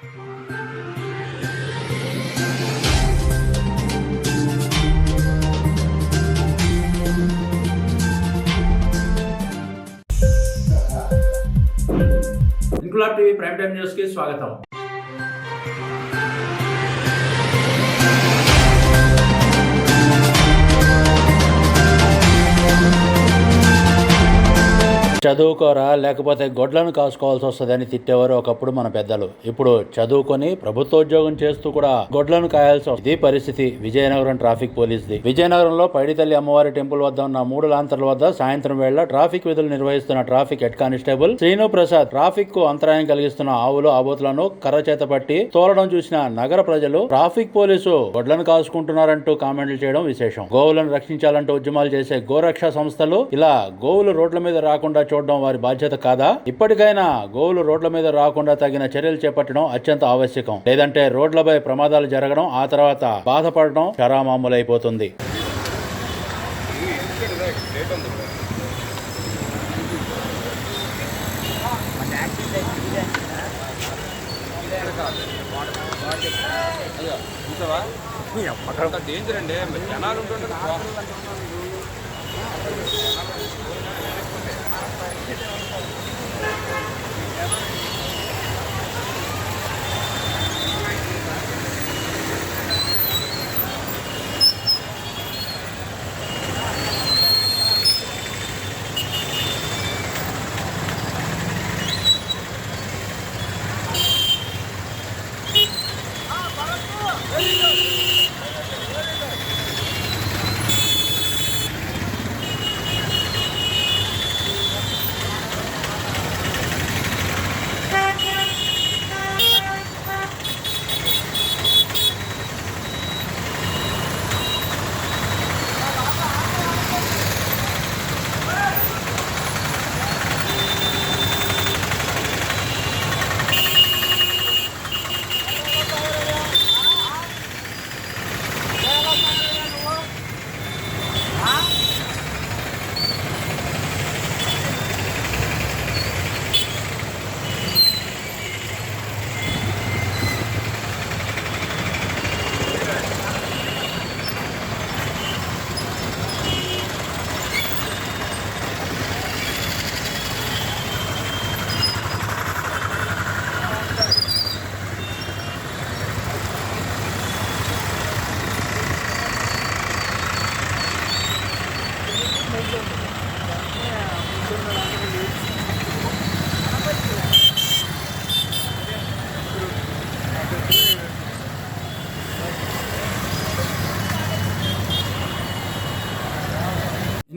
Inquilab TV prime time news కి స్వాగతం. చదువుకోరా లేకపోతే గొడ్లను కాసుకోవాల్సి వస్తుందని తిట్టేవారు ఒకప్పుడు మన పెద్దలు. ఇప్పుడు చదువుకొని ప్రభుత్వోద్యోగం చేస్తూ కూడా గొడ్లను కాయాల్సి వస్తుంది. ఇది పరిస్థితి విజయనగరం ట్రాఫిక్ పోలీసుది. విజయనగరంలో పైడితల్లి అమ్మవారి టెంపుల్ వద్ద ఉన్న 3 లాంతర్ల వద్ద సాయంత్రం వేళ ట్రాఫిక్ విధులు నిర్వహిస్తున్న traffic head constable Srinu Prasad traffic కు అంతరాయం కలిగిస్తున్న ఆవులు ఆబోతులను కర్ర చేత పట్టి తోలడం చూసిన నగర ప్రజలు ట్రాఫిక్ పోలీసు గొడ్లను కాసుకుంటున్నారంటూ కామెంట్లు చేయడం విశేషం. గోవులను రక్షించాలంటూ ఉద్యమాలు చేసే గోరక్ష సంస్థలు ఇలా గోవులు రోడ్ల మీద రాకుండా చూడడం వారి బాధ్యత కాదా? ఇప్పటికైనా గోవులు రోడ్ల మీద రాకుండా తగిన చర్యలు చేపట్టడం అత్యంత ఆవశ్యకం. లేదంటే రోడ్లపై ప్రమాదాలు జరగడం, ఆ తర్వాత బాధపడడం చరామామూలైపోతుంది. డేంజర్ అండి, జనాలు ఉంటుంటారు.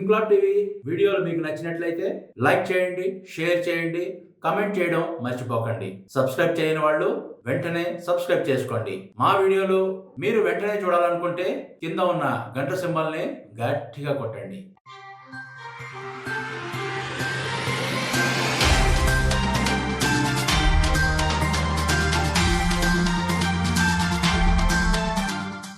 ఇంక్లాబ్ టీవీ వీడియోలు మీకు నచ్చినట్లయితే లైక్ చేయండి, షేర్ చేయండి, కమెంట్ చేయడం మర్చిపోకండి. సబ్స్క్రైబ్ చేయని వాళ్ళు వెంటనే సబ్స్క్రైబ్ చేసుకోండి. మా వీడియోలు మీరు వెంటనే చూడాలనుకుంటే కింద ఉన్న గంట సింబల్ని గట్టిగా కొట్టండి.